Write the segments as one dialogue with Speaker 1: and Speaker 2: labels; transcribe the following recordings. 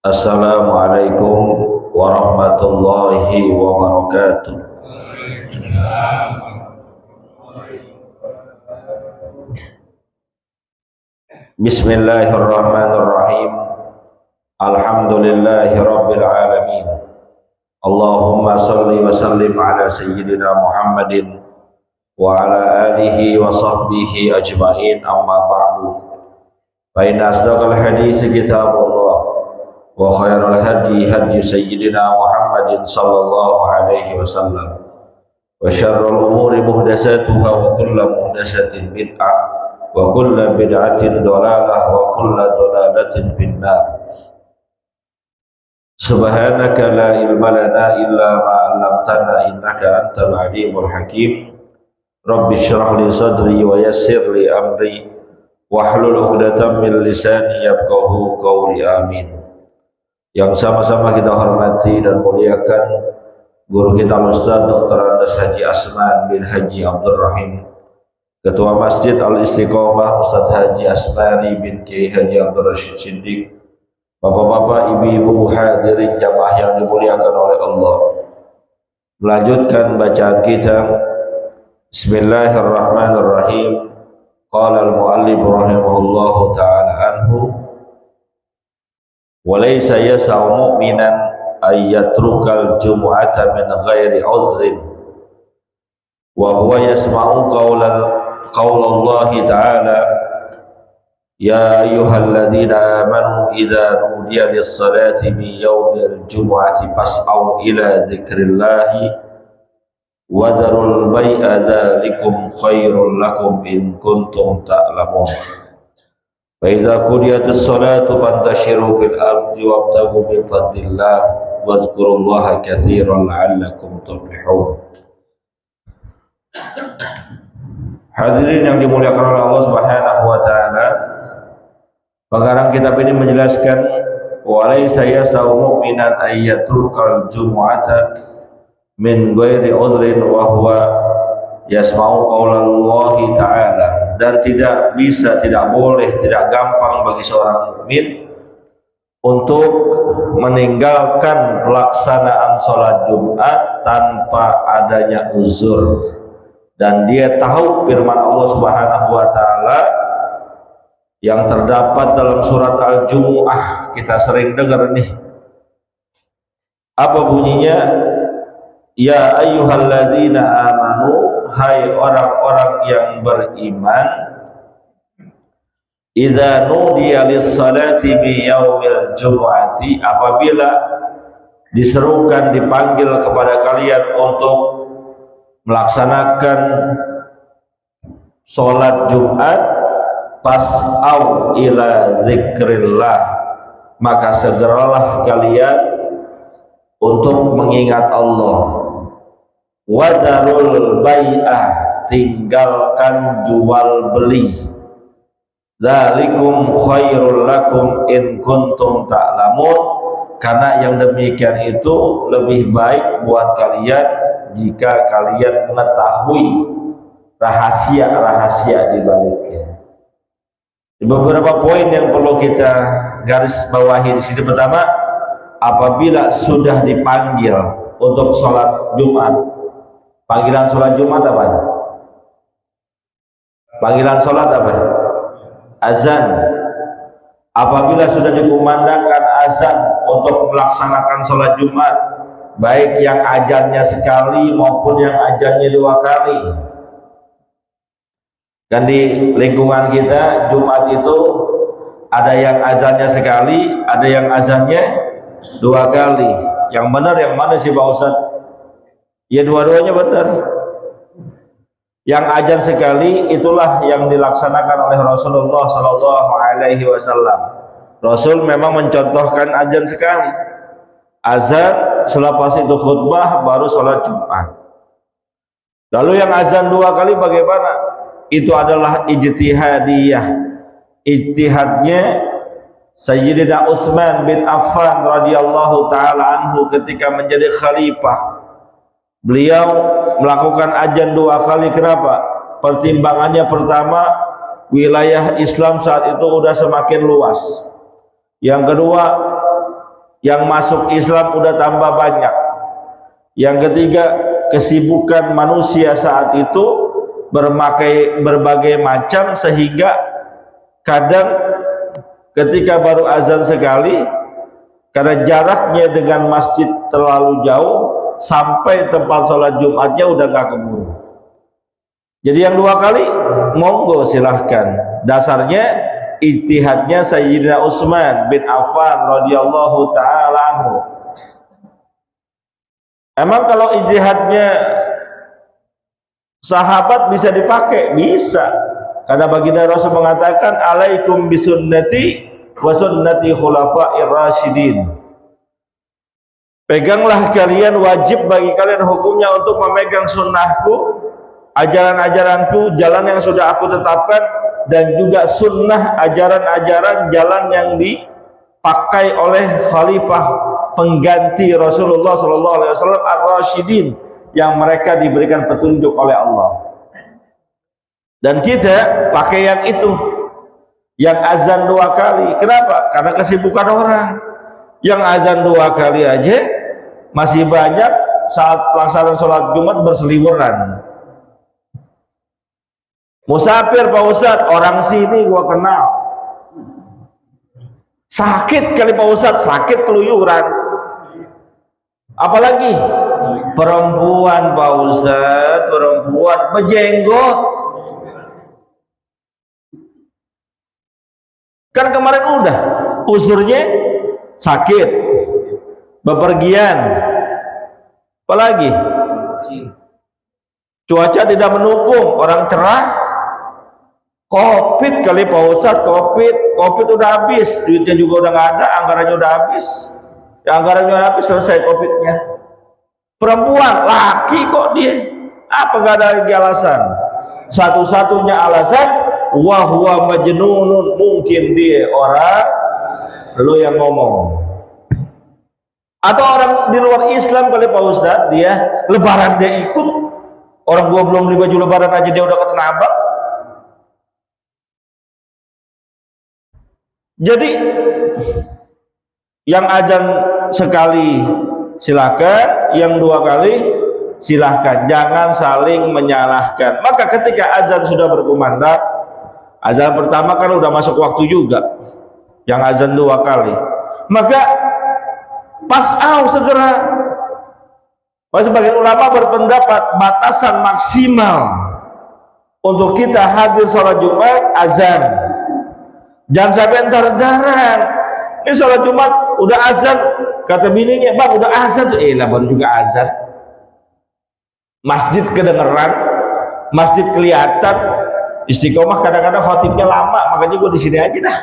Speaker 1: Assalamualaikum warahmatullahi wabarakatuh. Bismillahirrahmanirrahim. Alhamdulillahi rabbil alamin. Allahumma salli wa sallim ala sayyidina Muhammadin wa ala alihi wa sahbihi ajma'in, amma ba'du. Fa inna asdaqal hadits kitabullah wa khairal hadi hadi sayyidina Muhammadin sallallahu alaihi wasallam wa syarrul umuri muhdatsatuha wa kullu muhdatsatin bid'ah wa kullu bid'atin dhalalah wa kullu dhalalatin finnar. Subhanaka la ilma lana illa ma 'allamtana innaka antal alimul hakim. Rabbi shrah li sadri wa yassir li amri wahlul 'uqdatam min lisani yafqahu qawli. Amin. Yang sama-sama kita hormati dan muliakan guru kita Ustaz Dr. Andes Haji Asman bin Haji Abdul Rahim, Ketua Masjid Al-Istiqomah Ustaz Haji Asmari bin Kiai Haji Abdul Rashid Siddiq, bapak-bapak, ibu-ibu hadirin jamaah yang dimuliakan oleh Allah. Melanjutkan bacaan kita. Bismillahirrahmanirrahim. Qala al-muallif rahimahullahu ta'ala anhu, walaysa yas'u mu'minan ay yatrukal jumu'ata min ghairi uzrin wa huwa yasma'u qaulallahi ta'ala ya ayyuhalladzina amanu idza nudiya lis-salati min yawmil jumu'ati fas'au ila dzikrillahi wa dharul bai'a dzalikum khairul lakum in kuntum ta'lamun. Faiza qudiyatis salatu fantashiru fil ardi wabtaghu min fadlillah wazkurullaha katsiran la'allakum tuflihun. Hadirin yang dimuliakan oleh Allah Subhanahu wa taala, pengarang kitab ini menjelaskan walaysa yas'u mu'minan ay yatrukal jumu'ata min ghairi udhrin wa huwa yasma'u qaulallahi ta'ala, dan tidak bisa, tidak boleh, tidak gampang bagi seorang mukmin untuk meninggalkan pelaksanaan sholat Jumat tanpa adanya uzur, dan dia tahu firman Allah Subhanahu wa taala yang terdapat dalam surat Al-Jumu'ah. Kita sering dengar nih, apa bunyinya? Ya ayyuhalladzina amanu, hai orang-orang yang beriman, idza nudiya lis-salati min yaumil jumu'ati, apabila diserukan, dipanggil kepada kalian untuk melaksanakan salat Jumat, fas'au ila dzikrillah, maka segeralah kalian untuk mengingat Allah. Wadarul bai'ah, tinggalkan jual beli. Dzalikum khairul lakum in kuntum ta'lamun, karena yang demikian itu lebih baik buat kalian jika kalian mengetahui rahasia-rahasia di baliknya. Beberapa poin yang perlu kita garis bawahi di sini. Pertama, apabila sudah dipanggil untuk sholat Jumat, panggilan sholat Jumat apa? Panggilan sholat apa? Azan. Apabila sudah dikumandangkan azan untuk melaksanakan sholat Jumat, baik yang azannya sekali maupun yang azannya 2 kali. Kan di lingkungan kita Jumat itu ada yang azannya sekali, ada yang azannya 2 kali. Yang benar yang mana sih Pak Ustadz? Ya dua-duanya benar. Yang azan sekali itulah yang dilaksanakan oleh Rasulullah sallallahu alaihi wasallam. Rasul memang mencontohkan azan sekali. Azan, selepas itu khutbah, baru sholat Jumat. Lalu yang azan 2 kali bagaimana? Itu adalah ijtihadiyah. Ijtihadnya Sayyidina Utsman bin Affan radhiyallahu taala anhu ketika menjadi khalifah. Beliau melakukan azan 2 kali. Kenapa? Pertimbangannya pertama, wilayah Islam saat itu udah semakin luas. Yang kedua, yang masuk Islam udah tambah banyak. Yang ketiga, kesibukan manusia saat itu berbagai macam, sehingga kadang ketika baru azan sekali, karena jaraknya dengan masjid terlalu jauh, sampai tempat sholat Jumatnya udah gak keburu. Jadi yang 2 kali monggo silahkan. Dasarnya ijtihadnya Sayyidina Utsman bin Affan radhiyallahu taala anhu. Emang kalau ijtihadnya sahabat bisa dipakai? Bisa. Karena baginda Rasul mengatakan, alaikum bisunnati wa sunnati khulafa'ir rasyidin. Peganglah kalian, wajib bagi kalian hukumnya untuk memegang sunnahku, ajaran-ajaranku, jalan yang sudah aku tetapkan, dan juga sunnah, ajaran-ajaran, jalan yang dipakai oleh khalifah pengganti Rasulullah SAW ar-rasyidin, yang mereka diberikan petunjuk oleh Allah. Dan kita pakai yang itu, yang azan 2 kali. Kenapa? Karena kesibukan orang. Yang azan 2 kali aja masih banyak saat pelaksanaan sholat Jumat berseliweran. Musafir Pak Ustadz, orang sini gua kenal, sakit kali Pak Ustadz, sakit keluyuran. Apalagi perempuan Pak Ustadz, perempuan berjenggot. Kan kemarin udah usurnya sakit, bepergian, apalagi cuaca tidak mendukung, orang cerah, COVID kali Pak Ustadz, COVID udah habis, duitnya juga udah nggak ada, anggarannya udah habis, ya, anggarannya udah habis, selesai COVID-nya. Perempuan, laki kok dia, apa nggak ada lagi alasan? Satu-satunya alasan, wahwa majnunun, mungkin dia orang, lo yang ngomong. Atau orang di luar Islam kali Pak Ustadz, dia lebaran dia ikut, orang gua belum beli baju lebaran aja dia udah ketenabak. Jadi yang azan sekali silakan, yang 2 kali silahkan, jangan saling menyalahkan. Maka ketika azan sudah berkumandang, azan pertama kan udah masuk waktu juga, yang azan 2 kali, maka pas'au segera. Sebagian ulama berpendapat batasan maksimal untuk kita hadir sholat Jumat azan. Jangan sampai entar-entaran, ini sholat Jumat udah azan, kata bininya, bang udah azan tuh, lah baru juga azan. Masjid kedengeran, masjid kelihatan, istiqomah. Kadang-kadang khotibnya lama, makanya gue di sini aja dah.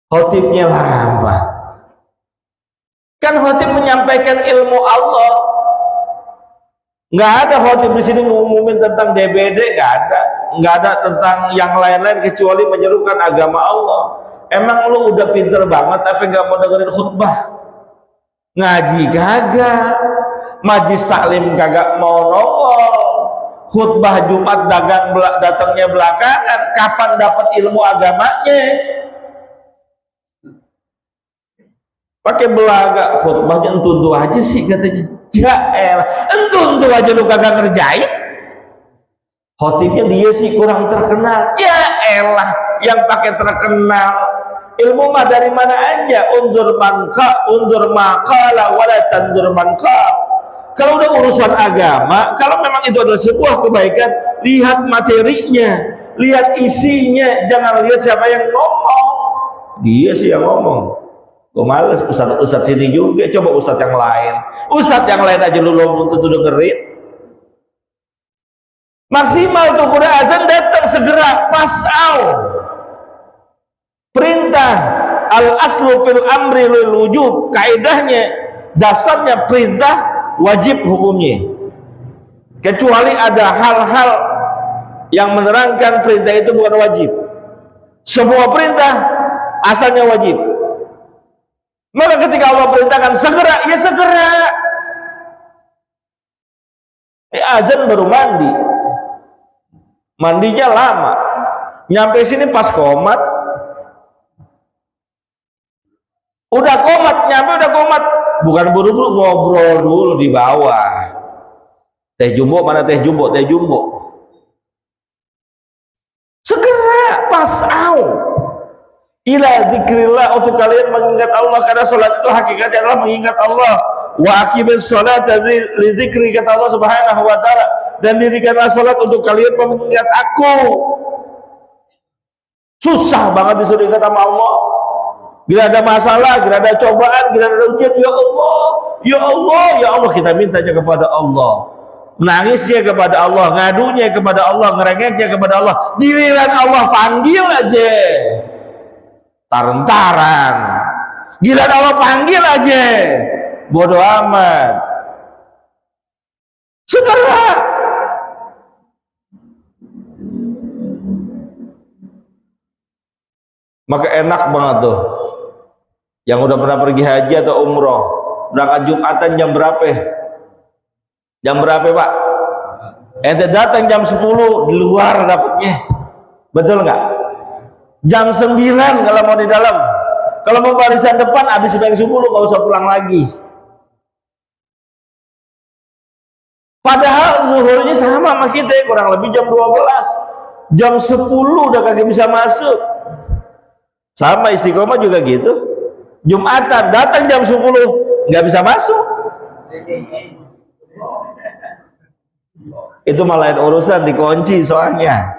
Speaker 1: Khotibnya lama. Kan khotib menyampaikan ilmu Allah. Nggak ada khotib di sini ngumumin tentang DBD, nggak ada. Nggak ada tentang yang lain-lain kecuali menyerukan agama Allah. Emang lu udah pinter banget tapi nggak mau dengerin khutbah? Ngaji kagak, majlis taklim kagak mau nongol, khutbah Jumat datangnya belakangan. Kapan dapat ilmu agamanya? Pakai belaga, khutbahnya entu aja sih katanya. Jael, entu aja lu kagak ngerjain. Khotibnya dia sih kurang terkenal. Ya elah, yang pakai terkenal. Ilmu mah dari mana aja? Undur maqala wala tandur manqa. Kalau udah urusan agama, kalau memang itu adalah sebuah kebaikan, lihat materinya, lihat isinya, jangan lihat siapa yang ngomong. Dia sih yang ngomong. Gue males, ustadz sini juga, coba ustadz yang lain. Ustadz yang lain aja lu belum tentu dengerin. Maksimal tuh kuda azan datang segera, pas'au. Perintah al aslu fil amri lil wujub, kaidahnya dasarnya perintah wajib hukumnya. Kecuali ada hal-hal yang menerangkan perintah itu bukan wajib. Semua perintah asalnya wajib. Maka ketika Allah perintahkan segera, ya segera. Azan baru mandi, mandinya lama, nyampe sini pas komat. Udah komat, nyampe udah komat, bukan buru-buru, ngobrol dulu di bawah. Teh jumbo mana teh jumbo? Teh jumbo. Segera pasau ila dzikrillah, untuk kalian mengingat Allah, karena sholat itu hakikatnya adalah mengingat Allah. Wa aqimis sholata li dzikri, kata Allah Subhanahu wa taala, dan dirikanlah sholat untuk kalian mengingat aku. Susah banget disuruh ingat sama Allah. Bila ada masalah, bila ada cobaan, bila ada ujian, ya Allah, ya Allah, ya Allah, kita mintanya kepada Allah, menangisnya kepada Allah, ngadunya kepada Allah, ngerengeknya kepada Allah. Giliran Allah panggil aja taran-taran, giliran Allah panggil aja bodoh amat. Segera maka enak banget tuh yang udah pernah pergi haji atau umroh, berangkat Jumatan jam berapa? Jam berapa, Pak? Ente datang jam 10, di luar dapatnya. Betul nggak? Jam 9 kalau mau di dalam. Kalau mau barisan depan habis jam 10 nggak usah pulang lagi. Padahal zuhurnya sama sama kita, kurang lebih jam 12. Jam 10 udah kagak bisa masuk. Sama Istiqomah juga gitu. Jumatan datang jam 10 nggak bisa masuk. Itu malah urusan dikunci soalnya.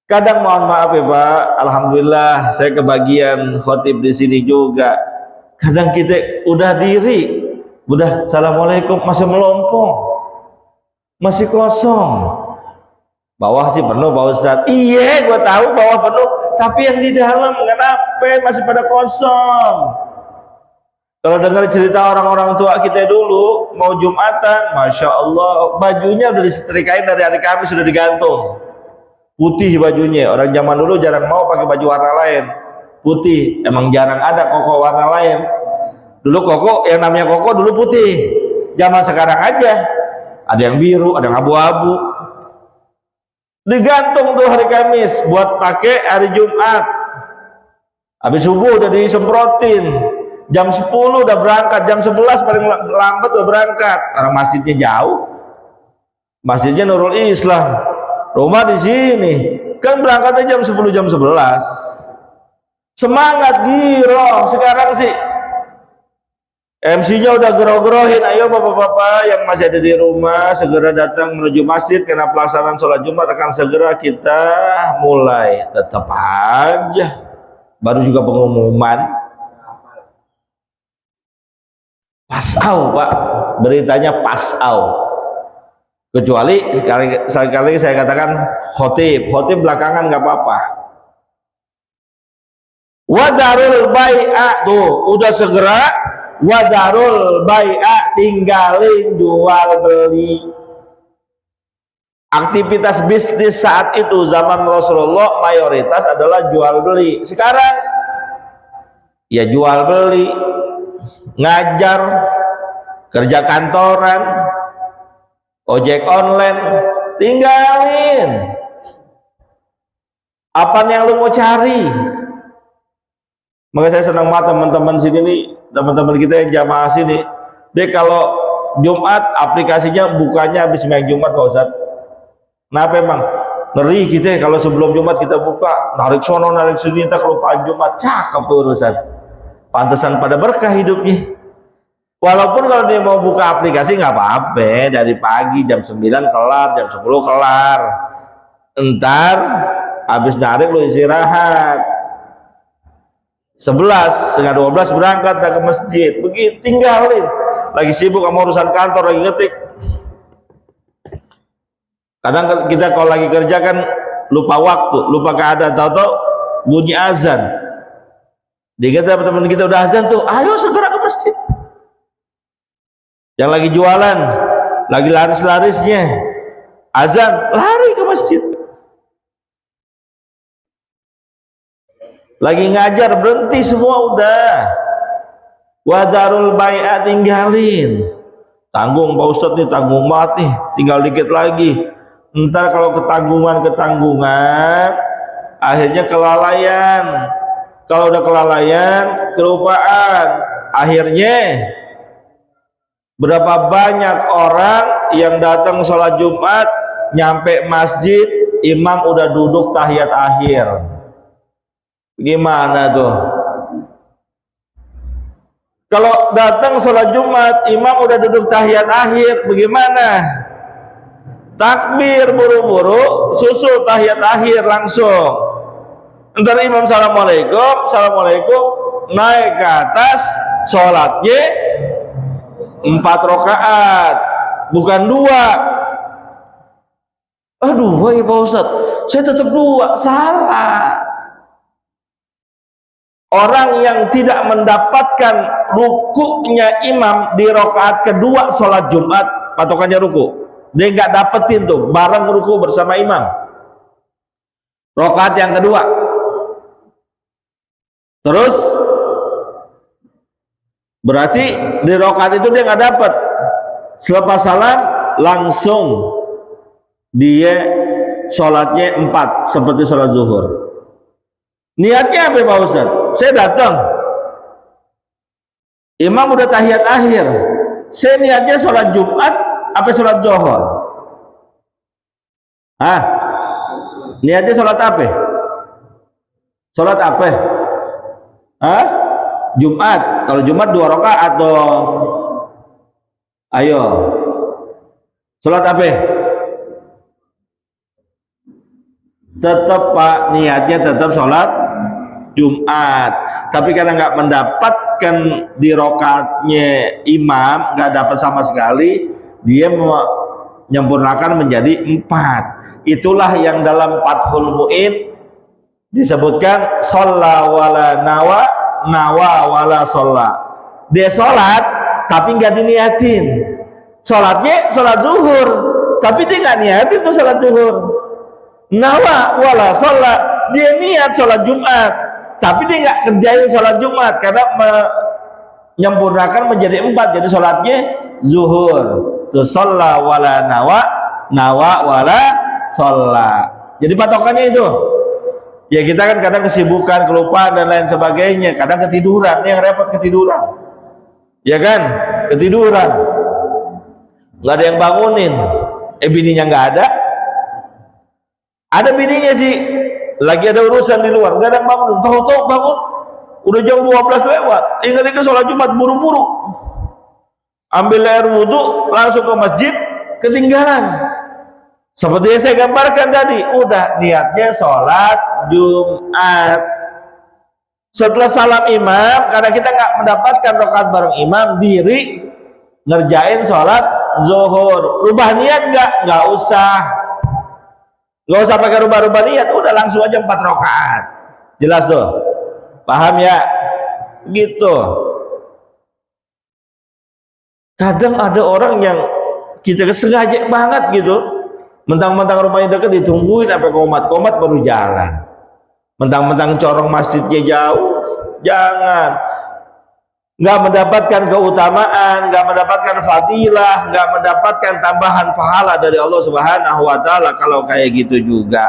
Speaker 1: Kadang mohon maaf ya Pak, alhamdulillah saya kebagian khotib di sini juga. Kadang kita udah diri, udah assalamualaikum masih melompong, masih kosong. Bawah sih penuh Pak Ustadz. Iya, gua tahu bawah penuh, tapi yang di dalam kenapa masih pada kosong? Kalau dengar cerita orang-orang tua kita dulu mau Jumatan, masya Allah, bajunya udah disetrikain dari hari Kamis, sudah digantung. Putih bajunya. Orang zaman dulu jarang mau pakai baju warna lain. Putih. Emang jarang ada koko warna lain. Dulu koko, yang namanya koko dulu putih. Zaman sekarang aja ada yang biru, ada yang abu-abu. Digantung tuh hari Kamis buat pakai hari Jumat. Habis subuh udah disemprotin. Jam 10 udah berangkat, jam 11 paling lambat udah berangkat. Karena masjidnya jauh. Masjidnya Nurul Islam. Rumah di sini. Kan berangkatnya jam 10, jam 11. Semangat giroh. Sekarang sih MC-nya udah geroh-gerohin, ayo bapak-bapak yang masih ada di rumah segera datang menuju masjid karena pelaksanaan sholat Jumat akan segera kita mulai. Tetap aja baru juga pengumuman. Pasau Pak, beritanya pasau. Kecuali sekali saya katakan khotib belakangan nggak apa-apa. Wadarul bai'ah tuh udah segera. Wadarul bai'a, tinggalin jual beli. Aktivitas bisnis saat itu zaman Rasulullah mayoritas adalah jual beli. Sekarang ya jual beli, ngajar, kerja kantoran, ojek online, tinggalin. Apa yang lu mau cari? Maka saya senang banget teman-teman sini nih, teman-teman kita yang jamaah sini. Dia kalau Jumat aplikasinya bukanya habis main Jumat Pak Ustadz. Kenapa emang? Ngeri kita kalau sebelum Jumat kita buka, narik sono narik sini, kita kelupaan Jumat, cakep urusan. Pantesan pada berkah hidupnya. Walaupun kalau dia mau buka aplikasi nggak apa-apa, dari pagi jam 9 kelar, jam 10 kelar. Entar habis narik lu istirahat. 11, setengah 12 berangkat ke masjid. Begitu tinggalin. Lagi sibuk sama urusan kantor, lagi ngetik. Kadang kita kalau lagi kerja kan lupa waktu, lupa keadaan, tahu-tahu bunyi azan. Dikata teman-teman kita udah azan tuh, ayo segera ke masjid. Yang lagi jualan, lagi laris-larisnya, azan, lari ke masjid. Lagi ngajar, berhenti semua udah. Wadarul bai'ah, tinggalin. Tanggung Pak Ustadz nih, tanggung mati, tinggal dikit lagi. Ntar kalau ketanggungan akhirnya kelalaian. kalau udah kelalaian, kelupaan, akhirnya berapa banyak orang yang datang sholat Jumat, nyampe masjid, imam udah duduk tahiyat akhir. Gimana tuh? Kalau datang sholat Jumat, imam udah duduk tahiyat akhir, bagaimana? Takbir buru-buru, susul tahiyat akhir langsung. Ntar imam assalamualaikum, assalamualaikum, naik ke atas, sholatnya 4 rakaat, bukan 2. Aduh, wahai Pak Ustaz, saya tetap 2, salah. Orang yang tidak mendapatkan rukuknya imam di rakaat kedua sholat Jumat, patokannya ruku, dia nggak dapetin tuh bareng ruku bersama imam. Rakaat yang kedua. Terus berarti di rakaat itu dia nggak dapat. Selepas salam langsung dia sholatnya 4 seperti sholat zuhur. Niatnya apa Pak Ustaz? Saya datang, imam udah tahiyat akhir, saya niatnya sholat Jumat apa sholat zuhur? Niatnya sholat apa? Sholat apa? Jumat. Kalau Jumat 2 rakaat dong. Ayo. Sholat apa? Tetap Pak, niatnya tetap sholat Jumat. Tapi karena nggak mendapatkan di rakaatnya imam, nggak dapat sama sekali, dia menyempurnakan menjadi 4. Itulah yang dalam Fathul Mu'in disebutkan sholla wala nawa, nawa wala sholla. Dia sholat tapi nggak diniatin. Sholatnya sholat zuhur tapi dia nggak niatin tuh sholat zuhur. Nawa wala sholla, dia niat sholat Jumat tapi dia nggak kerjain sholat Jumat karena menyempurnakan menjadi 4, jadi sholatnya zuhur. Tuh sholla wala nawa, nawa wala sholla. Jadi patokannya itu. Ya kita kan kadang kesibukan, kelupaan dan lain sebagainya, kadang ketiduran, yang repot ketiduran, ya kan, ketiduran, nggak ada yang bangunin, bininya nggak ada bininya sih, lagi ada urusan di luar, nggak ada yang bangunin, tahu-tahu bangun, udah jam 12 lewat, ingat-ingat sholat Jumat buru-buru, ambil air wudhu, langsung ke masjid, ketinggalan. Seperti yang saya gambarkan tadi, udah niatnya sholat Jumat. Setelah salam imam, karena kita nggak mendapatkan rakaat bareng imam, diri ngerjain sholat zuhur. Rubah niat nggak usah. Nggak usah pakai rubah-rubah niat, udah langsung aja 4 rakaat. Jelas tuh? Paham ya? Gitu. Kadang ada orang yang kita sengaja banget gitu, mentang-mentang rumahnya dekat ditungguin sampai komat baru jalan, mentang-mentang corong masjidnya jauh, jangan. Nggak mendapatkan keutamaan, nggak mendapatkan fadilah, nggak mendapatkan tambahan pahala dari Allah Subhanahu wa Ta'ala kalau kayak gitu juga.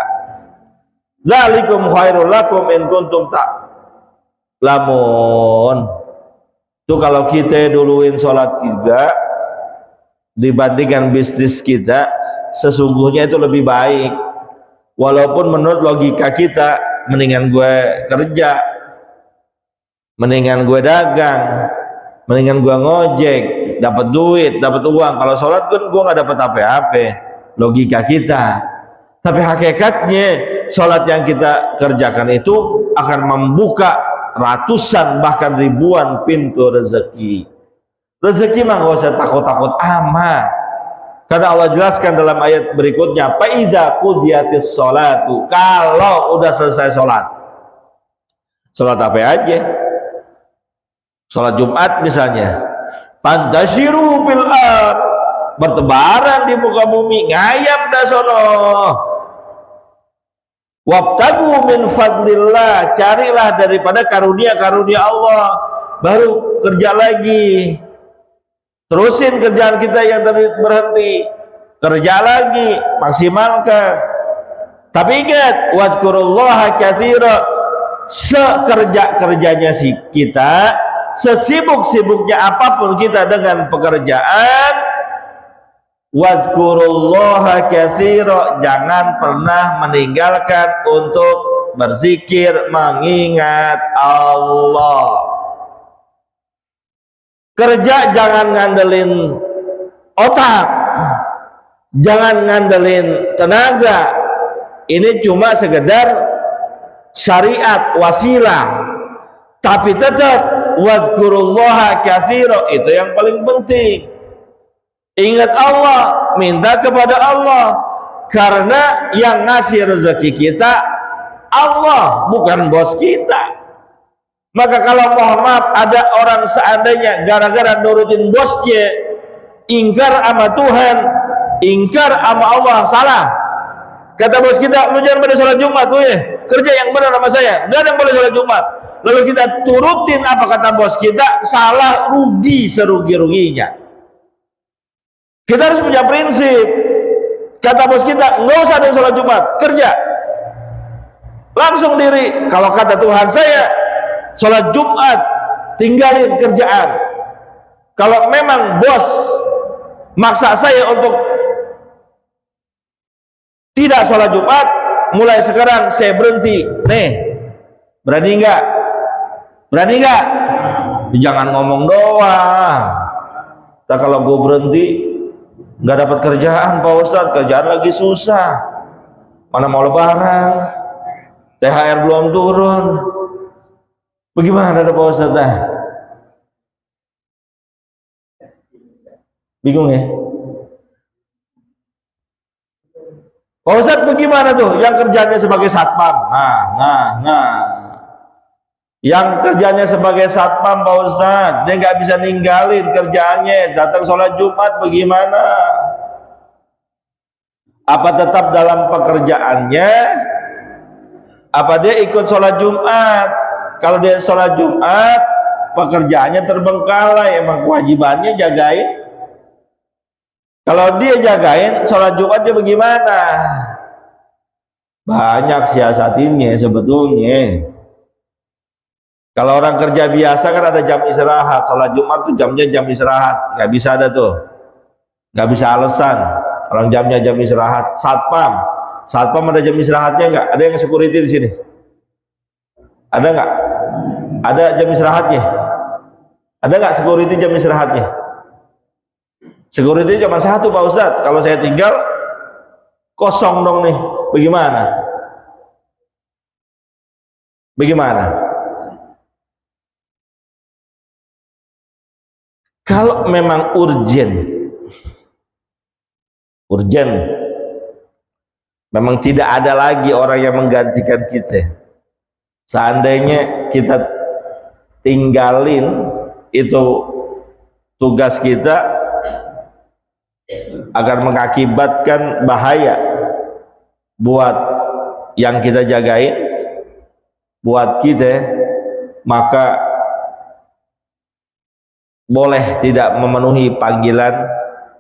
Speaker 1: Dzalikum khairul lakum in kuntum ta'lamun. Itu kalau kita duluin sholat kita dibandingkan bisnis kita, sesungguhnya itu lebih baik. Walaupun menurut logika kita, mendingan gue kerja, mendingan gue dagang, mendingan gue ngojek, dapat duit, dapat uang. Kalau sholat kan gue nggak dapat apa-apa, logika kita. Tapi hakikatnya sholat yang kita kerjakan itu akan membuka ratusan bahkan ribuan pintu rezeki. Rezeki mah nggak usah takut-takut amat, karena Allah jelaskan dalam ayat berikutnya, fa idza qudiyatis sholatu, kalau udah selesai sholat apa aja, sholat Jumat misalnya, fantashiru fil ard, bertebaran di muka bumi, ngayap dah sono, wabtagu min fadlillah, carilah daripada karunia-karunia Allah, baru kerja lagi. Terusin kerjaan kita yang tadi berhenti, kerja lagi, maksimalkan. Tapi ingat, wadkurullaha katsira, sekerja-kerjanya si kita, sesibuk-sibuknya apapun kita dengan pekerjaan, wadhkurullaha katsira, jangan pernah meninggalkan untuk berzikir, mengingat Allah. Kerja jangan ngandelin otak, jangan ngandelin tenaga. Ini cuma sekedar syariat, wasilah, tapi tetap wadhkurullaha katsira, itu yang paling penting. Ingat Allah, minta kepada Allah, karena yang ngasih rezeki kita Allah, bukan bos kita. Maka kalau mohon maaf ada orang seandainya gara-gara nurutin bosnya ingkar sama Tuhan, ingkar sama Allah, salah. Kata bos kita, lu jangan pada sholat Jumat, lu ya kerja yang benar sama saya, nggak ada yang boleh sholat Jumat. Lalu kita turutin apa kata bos kita, salah, rugi serugi-ruginya. Kita harus punya prinsip. Kata bos kita, nggak usah ada sholat Jumat, kerja langsung diri. Kalau kata Tuhan saya, sholat Jumat, tinggalin kerjaan. Kalau memang bos maksa saya untuk tidak sholat Jumat, mulai sekarang saya berhenti. Nih, berani nggak? Berani nggak? Jangan ngomong doang. Tak kalau gue berhenti, nggak dapat kerjaan Pak Ustadz, kerjaan lagi susah. Mana mau lebaran, THR belum turun. Bagaimana ada Pak Ustadz? Bingung ya? Pak Ustadz bagaimana tuh yang kerjanya sebagai satpam? Yang kerjanya sebagai satpam Pak Ustadz, dia nggak bisa ninggalin kerjaannya, datang sholat Jumat, bagaimana? Apa tetap dalam pekerjaannya? Apa dia ikut sholat Jumat? Kalau dia sholat Jumat, pekerjaannya terbengkalai, emang kewajibannya jagain. Kalau dia jagain, sholat Jumatnya bagaimana? Banyak siasatinnya sebetulnya. Kalau orang kerja biasa kan ada jam istirahat, sholat Jumat tuh jamnya jam istirahat, nggak bisa ada tuh, nggak bisa alasan. Orang jamnya jam istirahat. Satpam ada jam istirahatnya nggak? Ada yang security di sini? Ada nggak? Ada jam istirahatnya? Ada nggak security jam istirahatnya? Security cuma satu Pak Ustadz. Kalau saya tinggal kosong dong nih. Bagaimana? Bagaimana? Kalau memang urgent, memang tidak ada lagi orang yang menggantikan kita. Seandainya kita tinggalin itu tugas kita, akan mengakibatkan bahaya buat yang kita jagain, buat kita, maka boleh tidak memenuhi panggilan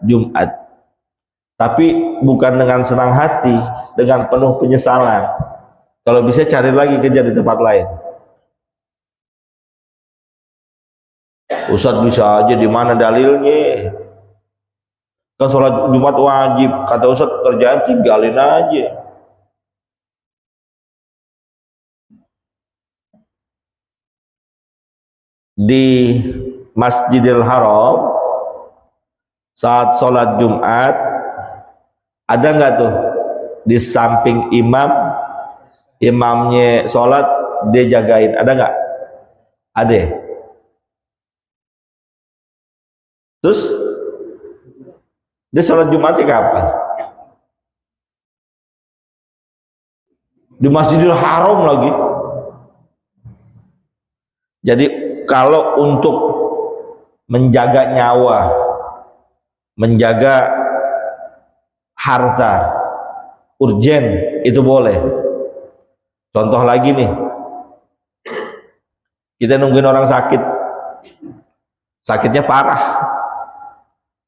Speaker 1: Jumat, tapi bukan dengan senang hati, dengan penuh penyesalan. Kalau bisa cari lagi kerja di tempat lain. Ustadz bisa aja, di mana dalilnya? Kan sholat Jumat wajib, kata Ustadz, kerjaan tinggalin aja. Di Masjidil Haram saat sholat Jumat ada nggak tuh di samping imamnya sholat dia jagain, ada nggak? Ada. Terus dia sholat Jumatnya kapan? Di Masjidil Haram lagi. Jadi kalau untuk menjaga nyawa, menjaga harta, urgen, itu boleh. Contoh lagi nih, kita nungguin orang sakit, sakitnya parah,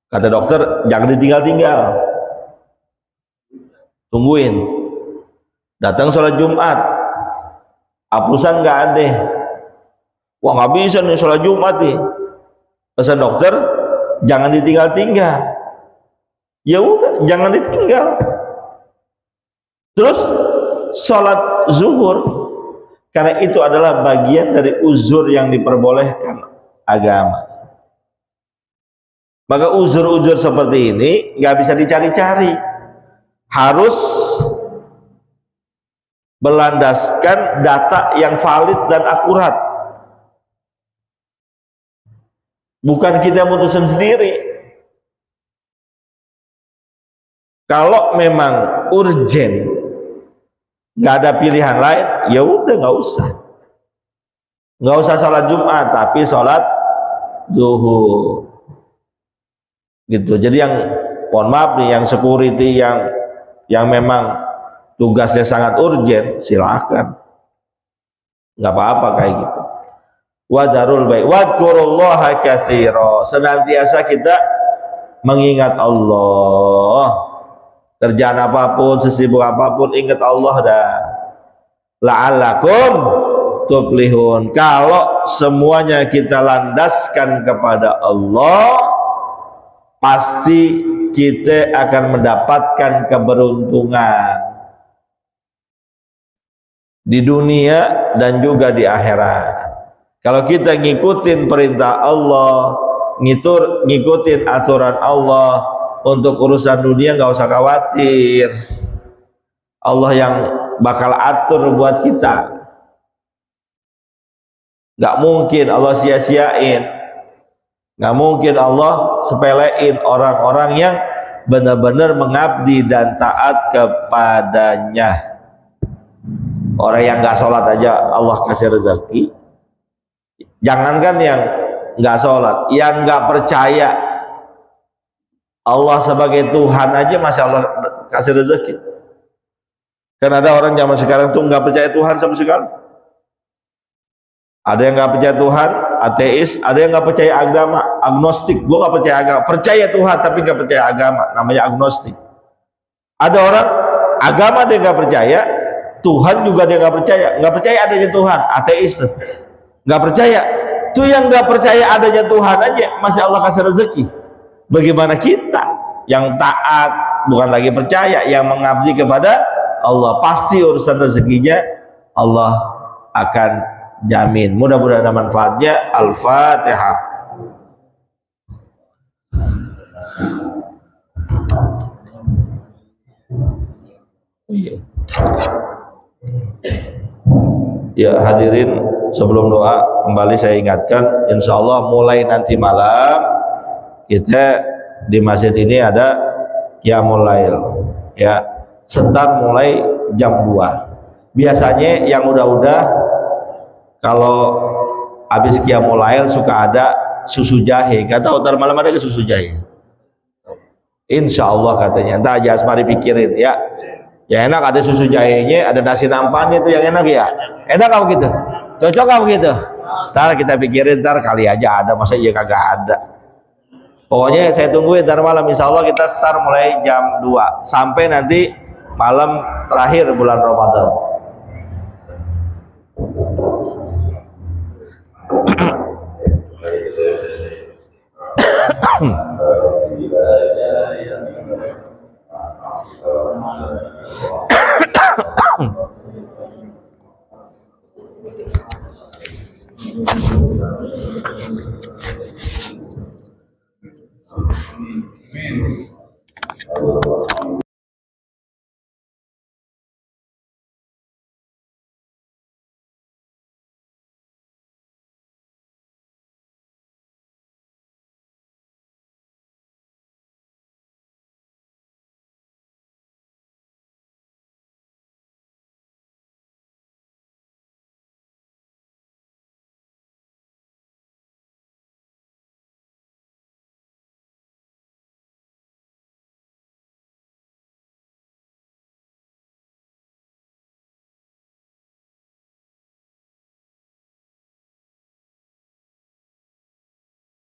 Speaker 1: kata dokter jangan ditinggal-tinggal, tungguin, datang sholat Jumat, hapusan nggak ada. Wah nggak bisa nih sholat Jumat nih. Pesan dokter, jangan ditinggal-tinggal. Ya udah, jangan ditinggal. Terus sholat zuhur, karena itu adalah bagian dari uzur yang diperbolehkan agama. Maka uzur-uzur seperti ini nggak bisa dicari-cari, harus berlandaskan data yang valid dan akurat. Bukan kita mutusin sendiri. Kalau memang urgen, nggak ada pilihan lain, ya udah nggak usah sholat Jumat, tapi sholat zuhur. Gitu. Jadi yang mohon maaf nih, yang security yang memang tugasnya sangat urgen, silahkan, nggak apa-apa kayak gitu. Wadarul baik, wadkurullaha katsira, senantiasa kita mengingat Allah. Kerjaan apapun, sesibuk apapun, ingat Allah dah. La'allakum tuflihun. Kalau semuanya kita landaskan kepada Allah, pasti kita akan mendapatkan keberuntungan di dunia dan juga di akhirat. Kalau kita ngikutin perintah Allah, ngikutin aturan Allah, untuk urusan dunia nggak usah khawatir, Allah yang bakal atur buat kita. Nggak mungkin Allah sia-siain, nggak mungkin Allah sepelein orang-orang yang benar-benar mengabdi dan taat kepadanya. Orang yang nggak sholat aja Allah kasih rezeki, jangankan yang nggak sholat, yang nggak percaya Allah sebagai Tuhan aja masih Allah kasih rezeki. Kan ada orang zaman sekarang tuh nggak percaya Tuhan sama sekali. Ada yang nggak percaya Tuhan, ateis. Ada yang nggak percaya agama, agnostik. Gue nggak percaya agama, percaya Tuhan tapi nggak percaya agama, namanya agnostik. Ada orang agama dia nggak percaya, Tuhan juga dia nggak percaya adanya Tuhan, ateis tuh, nggak percaya. Tuh yang nggak percaya adanya Tuhan aja masih Allah kasih rezeki. Bagaimana kita yang taat, bukan lagi percaya, yang mengabdi kepada Allah, pasti urusan rezekinya Allah akan jamin. Mudah-mudahan ada manfaatnya. Al-Fatihah. Ya hadirin, sebelum doa kembali saya ingatkan, insya Allah mulai nanti malam kita di masjid ini ada Qiyamul Lail, ya, start mulai jam 2. Biasanya yang udah kalau habis Qiyamul Lail suka ada susu jahe. Gak tahu ntar malam ada ke susu jahe, insya Allah katanya. Entah aja asmari pikirin ya. Ya enak ada susu jahenya, ada nasi nampannya itu yang enak ya. Enak kamu gitu, cocok kamu gitu. Ntar kita pikirin, ntar kali aja ada, masa iya kagak ada. Pokoknya saya tungguin ntar malam, insya Allah kita start mulai jam 2 sampai nanti malam terakhir bulan Ramadan.